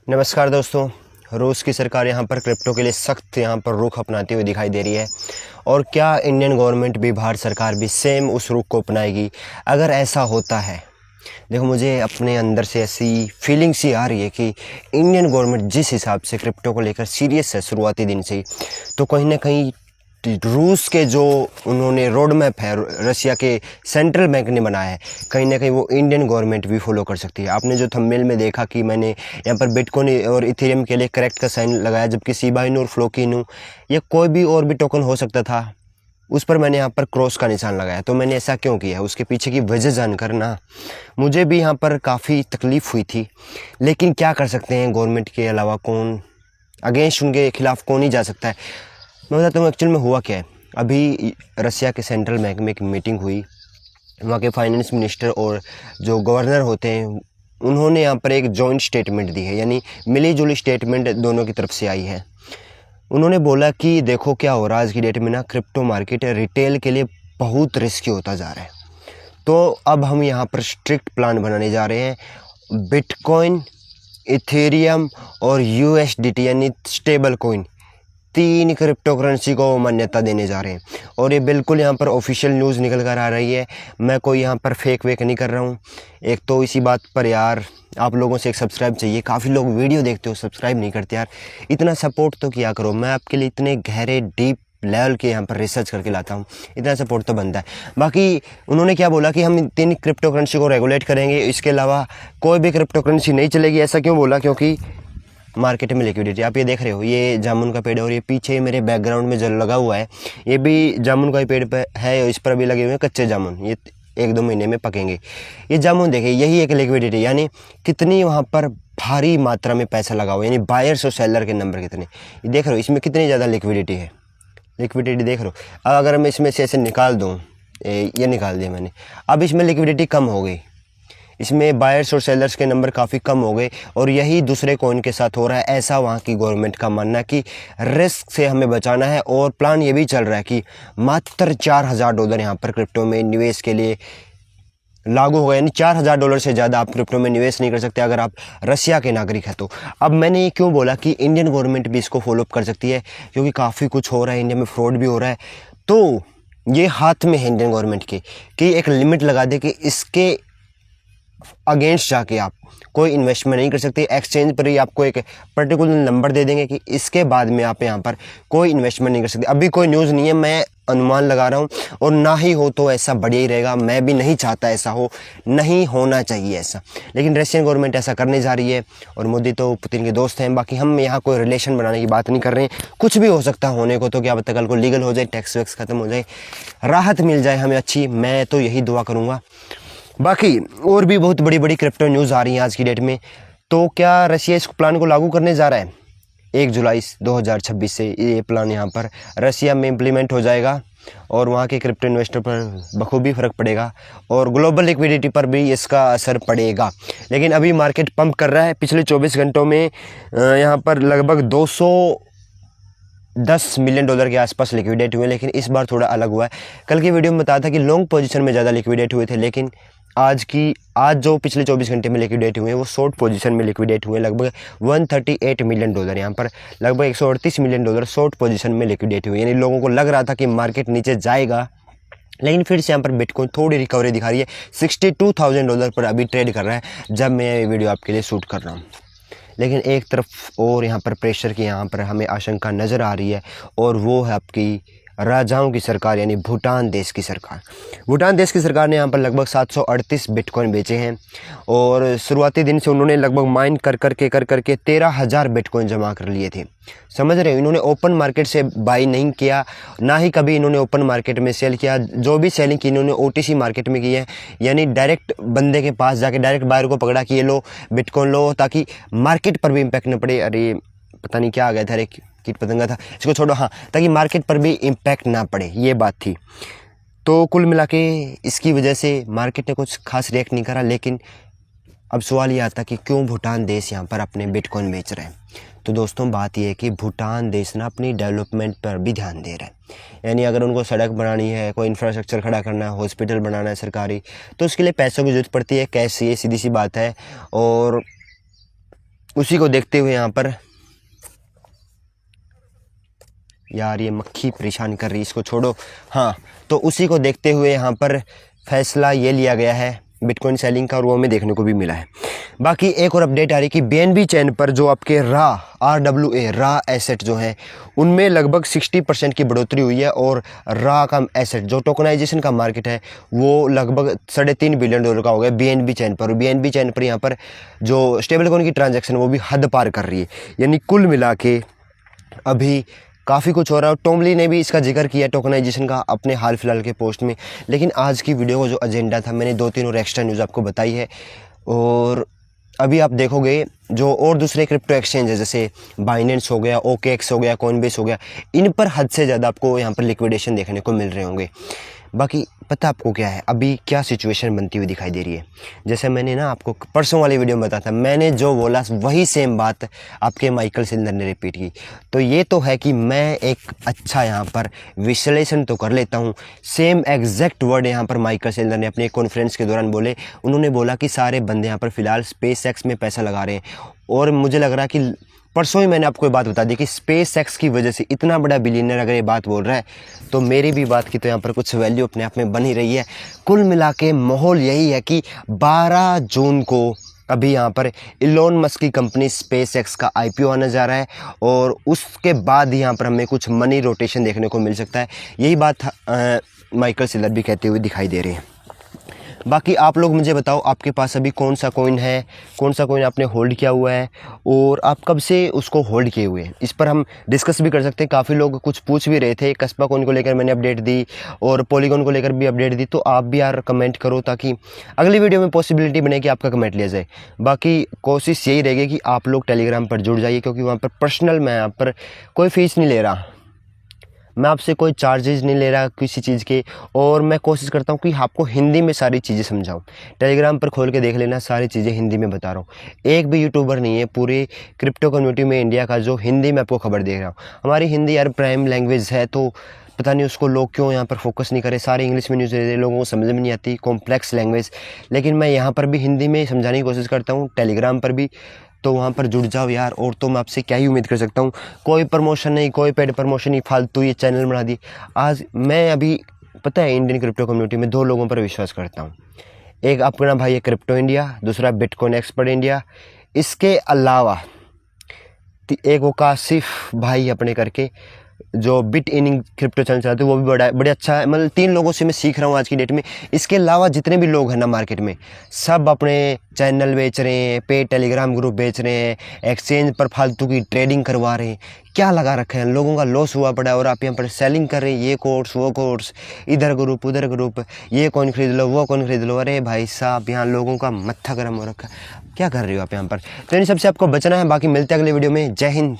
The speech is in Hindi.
नमस्कार दोस्तों। रूस की सरकार यहाँ पर क्रिप्टो के लिए सख्त यहाँ पर रुख अपनाती हुई दिखाई दे रही है। और क्या इंडियन गवर्नमेंट भी, भारत सरकार भी सेम उस रुख को अपनाएगी? अगर ऐसा होता है, देखो मुझे अपने अंदर से ऐसी फीलिंग सी आ रही है कि इंडियन गवर्नमेंट जिस हिसाब से क्रिप्टो को लेकर सीरियस है शुरुआती दिन से ही, तो कहीं ना कहीं रूस के जो उन्होंने रोड मैप है, रशिया के सेंट्रल बैंक ने बनाया है, कहीं ना कहीं वो इंडियन गवर्नमेंट भी फॉलो कर सकती है। आपने जो थंबनेल में देखा कि मैंने यहाँ पर बिटकॉइन और इथेरियम के लिए करेक्ट का साइन लगाया, जबकि शिबा इनू और फ्लोकिनू या कोई भी और भी टोकन हो सकता था, उस पर मैंने यहाँ पर क्रॉस का निशान लगाया। तो मैंने ऐसा क्यों किया, उसके पीछे की वजह जानकर ना मुझे भी यहाँ पर काफ़ी तकलीफ़ हुई थी। लेकिन क्या कर सकते हैं, गवर्नमेंट के अलावा कौन, अगेंस्ट उनके खिलाफ कौन ही जा सकता है। मैं बताता हूँ एक्चुअल में हुआ क्या है। अभी रसिया के सेंट्रल बैंक में एक मीटिंग हुई, वहाँ के फाइनेंस मिनिस्टर और जो गवर्नर होते हैं उन्होंने यहाँ पर एक जॉइंट स्टेटमेंट दी है, यानी मिली जुली स्टेटमेंट दोनों की तरफ से आई है। उन्होंने बोला कि देखो क्या हो रहा है आज की डेट में ना, क्रिप्टो मार्केट रिटेल के लिए बहुत रिस्की होता जा रहा है। तो अब हम यहाँ पर स्ट्रिक्ट प्लान बनाने जा रहे हैं। बिटकॉइन, इथेरियम और यूएसडीटी यानी स्टेबल कॉइन, 3 क्रिप्टो करेंसी को मान्यता देने जा रहे हैं। और ये बिल्कुल यहाँ पर ऑफिशियल न्यूज़ निकल कर आ रही है। मैं कोई यहाँ पर फेक वेक नहीं कर रहा हूँ। एक तो इसी बात पर यार आप लोगों से एक सब्सक्राइब चाहिए। काफ़ी लोग वीडियो देखते हो, सब्सक्राइब नहीं करते यार। इतना सपोर्ट तो किया करो। मैं आपके लिए इतने गहरे डीप लेवल के यहाँ पर रिसर्च करके लाता हूँ, इतना सपोर्ट तो बनता है। बाकी उन्होंने क्या बोला कि हम 3 क्रिप्टो करेंसी को रेगुलेट करेंगे, इसके अलावा कोई भी क्रिप्टो करेंसी नहीं चलेगी। ऐसा क्यों बोला? क्योंकि मार्केट में लिक्विडिटी, आप ये देख रहे हो, ये जामुन का पेड़ है और ये पीछे मेरे बैकग्राउंड में जो लगा हुआ है ये भी जामुन का ही पेड़ पे है। और इस पर भी लगे हुए हैं कच्चे जामुन, ये 1-2 महीने में पकेंगे। ये जामुन देखिए, यही एक लिक्विडिटी, यानी कितनी वहाँ पर भारी मात्रा में पैसा लगा हुआ है, यानी बायर्स और सेलर के नंबर कितने। ये देख रहे हो, इसमें कितनी ज़्यादा लिक्विडिटी है। लिक्विडिटी देख रहे हो। अब अगर मैं इसमें से ऐसे निकाल दूँ, ये निकाल दिया मैंने, अब इसमें लिक्विडिटी कम हो गई, इसमें बायर्स और सेलर्स के नंबर काफ़ी कम हो गए। और यही दूसरे कॉइन के साथ हो रहा है, ऐसा वहाँ की गवर्नमेंट का मानना है कि रिस्क से हमें बचाना है। और प्लान ये भी चल रहा है कि मात्र $4000 यहाँ पर क्रिप्टो में निवेश के लिए लागू हो गया, यानी $4000 से ज़्यादा आप क्रिप्टो में निवेश नहीं कर सकते अगर आप रसिया के नागरिक हैं तो। अब मैंने ये क्यों बोला कि इंडियन गवर्नमेंट भी इसको फॉलोअप कर सकती है, क्योंकि काफ़ी कुछ हो रहा है, इंडिया में फ्रॉड भी हो रहा है। तो ये हाथ में है इंडियन गवर्नमेंट के कि एक लिमिट लगा दे कि इसके अगेंस्ट जाके आप कोई इन्वेस्टमेंट नहीं कर सकते। एक्सचेंज पर ही आपको एक पर्टिकुलर नंबर दे देंगे कि इसके बाद में आप यहाँ पर कोई इन्वेस्टमेंट नहीं कर सकते। अभी कोई न्यूज़ नहीं है, मैं अनुमान लगा रहा हूँ, और ना ही हो तो ऐसा बढ़िया ही रहेगा। मैं भी नहीं चाहता ऐसा हो, नहीं होना चाहिए ऐसा, लेकिन रशियन गवर्नमेंट ऐसा करने जा रही है। और मोदी तो पुतिन के दोस्त हैं। बाकी हम यहाँ कोई रिलेशन बनाने की बात नहीं कर रहे हैं, कुछ भी हो सकता है होने को। तो क्या पता कल को लीगल हो जाए, टैक्स वैक्स ख़त्म हो जाए, राहत मिल जाए हमें अच्छी। मैं तो यही दुआ करूँगा। बाकी और भी बहुत बड़ी बड़ी क्रिप्टो न्यूज़ आ रही हैं आज की डेट में। तो क्या रशिया इस प्लान को लागू करने जा रहा है? 1 जुलाई 2026 से ये प्लान यहाँ पर रशिया में इम्प्लीमेंट हो जाएगा और वहाँ के क्रिप्टो इन्वेस्टर पर बखूबी फ़र्क पड़ेगा और ग्लोबल लिक्विडिटी पर भी इसका असर पड़ेगा। लेकिन अभी मार्केट पंप कर रहा है। पिछले 24 घंटों में यहाँ पर लगभग $210 मिलियन के आसपास लिक्विडेट हुए। लेकिन इस बार थोड़ा अलग हुआ है। कल की वीडियो में बताया था कि लॉन्ग पोजीशन में ज़्यादा लिक्विडेट हुए थे, लेकिन आज जो पिछले 24 घंटे में लिक्विडेट हुए हैं वो शॉर्ट पोजीशन में लिक्विडेट हुए। लगभग $138 मिलियन, यहाँ पर लगभग $138 मिलियन शॉर्ट पोजीशन में लिक्विडेट हुए। यानी लोगों को लग रहा था कि मार्केट नीचे जाएगा, लेकिन फिर से यहाँ पर बिटकॉइन थोड़ी रिकवरी दिखा रही है। $62,000 पर अभी ट्रेड कर रहा है जब मैं ये वीडियो आपके लिए शूट कर रहा हूँ। लेकिन एक तरफ और यहाँ पर प्रेशर की यहाँ पर हमें आशंका नज़र आ रही है, और वो है आपकी राजाओं की सरकार, यानी भूटान देश की सरकार। भूटान देश की सरकार ने यहाँ पर लगभग 738 बिटकॉइन बेचे हैं। और शुरुआती दिन से उन्होंने लगभग माइन कर करके 13,000 बिटकॉइन जमा कर लिए थे। समझ रहे हो, इन्होंने ओपन मार्केट से बाई नहीं किया, ना ही कभी इन्होंने ओपन मार्केट में सेल किया। जो भी सेलिंग की इन्होंने OTC मार्केट में की है, यानी डायरेक्ट बंदे के पास जाके डायरेक्ट बायर को पकड़ा कि ये लो बिटकॉइन लो, ताकि मार्केट पर भी इम्पैक्ट न पड़े। अरे पता नहीं क्या आ गया था, अरे कीट पतंगा था, इसको छोड़ो। हाँ, ताकि मार्केट पर भी इम्पैक्ट ना पड़े, ये बात थी। तो कुल मिला के इसकी वजह से मार्केट ने कुछ खास रिएक्ट नहीं करा। लेकिन अब सवाल ये आता कि क्यों भूटान देश यहाँ पर अपने बिटकॉइन बेच रहे हैं। तो दोस्तों बात यह है कि भूटान देश ना अपनी डेवलपमेंट पर भी ध्यान दे रहा है। यानी अगर उनको सड़क बनानी है, कोई इंफ्रास्ट्रक्चर खड़ा करना है, हॉस्पिटल बनाना है सरकारी, तो उसके लिए पैसों की ज़रूरत पड़ती है, कैश, ये सीधी सी बात है। और उसी को देखते हुए यहाँ पर, यार ये मक्खी परेशान कर रही, इसको छोड़ो। हाँ, तो उसी को देखते हुए यहाँ पर फैसला ये लिया गया है बिटकॉइन सेलिंग का, और वो हमें देखने को भी मिला है। बाकी एक और अपडेट आ रही कि BNB चैन पर जो आपके RWA एसेट जो हैं उनमें लगभग 60% की बढ़ोतरी हुई है, और का एसेट जो टोकनाइजेशन का मार्केट है वो लगभग $3.5 बिलियन का हो गया BNB चैन पर। BNB चैन पर यहाँ पर जो स्टेबल कॉइन की ट्रांजैक्शन वो भी हद पार कर रही है, यानी कुल मिला के अभी काफ़ी कुछ हो रहा है। टोमली ने भी इसका जिक्र किया टोकनाइजेशन का अपने हाल फिलहाल के पोस्ट में। लेकिन आज की वीडियो का जो एजेंडा था, मैंने 2-3 और एक्स्ट्रा न्यूज़ आपको बताई है। और अभी आप देखोगे जो और दूसरे क्रिप्टो एक्सचेंज है, जैसे बाइनेंस हो गया, OKX हो गया, कॉइनबेस हो गया, इन पर हद से ज़्यादा आपको यहाँ पर लिक्विडेशन देखने को मिल रहे होंगे। बाकी पता आपको क्या है अभी क्या सिचुएशन बनती हुई दिखाई दे रही है। जैसे मैंने ना आपको परसों वाली वीडियो में बताया था, मैंने जो बोला वही सेम बात आपके माइकल सेलर ने रिपीट की। तो ये तो है कि मैं एक अच्छा यहाँ पर विश्लेषण तो कर लेता हूँ। सेम एग्जैक्ट वर्ड यहाँ पर माइकल सेलर ने अपने कॉन्फ्रेंस के दौरान बोले। उन्होंने बोला कि सारे बंदे यहाँ पर फ़िलहाल SpaceX में पैसा लगा रहे हैं, और मुझे लग रहा है कि परसों ही मैंने आपको ये बात बता दी कि SpaceX की वजह से इतना बड़ा बिलियनर अगर ये बात बोल रहा है, तो मेरी भी बात की तो यहाँ पर कुछ वैल्यू अपने आप में बन ही रही है। कुल मिला के माहौल यही है कि 12 जून को अभी यहाँ पर इलोन मस्क की कंपनी SpaceX का IPO आने जा रहा है, और उसके बाद यहाँ पर हमें कुछ मनी रोटेशन देखने को मिल सकता है। यही बात माइकल सेलर भी कहते हुए दिखाई दे रहे हैं। बाकी आप लोग मुझे बताओ आपके पास अभी कौन सा कॉइन है, कौन सा कॉइन आपने होल्ड किया हुआ है, और आप कब से उसको होल्ड किए हुए हैं, इस पर हम डिस्कस भी कर सकते हैं। काफ़ी लोग कुछ पूछ भी रहे थे, कस्पा कॉइन को लेकर मैंने अपडेट दी और पॉलीगॉन को लेकर भी अपडेट दी। तो आप भी यार कमेंट करो ताकि अगली वीडियो में पॉसिबिलिटी बने कि आपका कमेंट लिया जाए। बाकी कोशिश यही रहेगी कि आप लोग टेलीग्राम पर जुड़ जाइए, क्योंकि वहाँ पर पर्सनल मैं यहाँ पर कोई फ़ीस नहीं ले रहा, मैं आपसे कोई चार्जेस नहीं ले रहा किसी चीज़ के, और मैं कोशिश करता हूँ कि आपको हिंदी में सारी चीज़ें समझाऊँ। टेलीग्राम पर खोल के देख लेना, सारी चीज़ें हिंदी में बता रहा हूँ। एक भी यूट्यूबर नहीं है पूरे क्रिप्टो कम्युनिटी में इंडिया का जो हिंदी में आपको खबर दे रहा हूँ। हमारी हिंदी यार प्राइम लैंग्वेज है, तो पता नहीं उसको लोग क्यों यहाँ पर फोकस नहीं करे, सारे इंग्लिश में न्यूज़ दे रहे, लोगों को समझ में नहीं आती, कॉम्प्लेक्स लैंग्वेज। लेकिन मैं यहाँ पर भी हिंदी में समझाने की कोशिश करता हूँ, टेलीग्राम पर भी। तो वहाँ पर जुड़ जाओ यार, और तो मैं आपसे क्या ही उम्मीद कर सकता हूँ। कोई प्रमोशन नहीं, कोई पेड प्रमोशन नहीं, फालतू ये चैनल बना दी। आज मैं अभी पता है इंडियन क्रिप्टो कम्युनिटी में 2 लोगों पर विश्वास करता हूँ। एक अपना भाई है क्रिप्टो इंडिया, दूसरा बिटकॉइन एक्सपर्ट इंडिया। इसके अलावा एक वो कासिफ भाई अपने करके जो बिट इनिंग क्रिप्टो चैनल चलाते हैं, वो भी बड़ा अच्छा है। मतलब 3 लोगों से मैं सीख रहा हूँ आज की डेट में। इसके अलावा जितने भी लोग हैं ना मार्केट में, सब अपने चैनल बेच रहे हैं, पे टेलीग्राम ग्रुप बेच रहे हैं, एक्सचेंज पर फालतू की ट्रेडिंग करवा रहे हैं। क्या लगा रखा है, लोगों का लॉस हुआ पड़ा है, और आप यहाँ पर सेलिंग कर रहे हैं, ये कोर्स वो कोर्स, इधर ग्रुप उधर ग्रुप, ये कौन खरीद लो वो कौन खरीद लो। अरे भाई साहब, यहाँ लोगों का मत्था गर्म हो रखा है, क्या कर रहे हो आप यहाँ पर। तो इन सबसे आपको बचना है। बाकी मिलते हैं अगले वीडियो में। जय हिंद।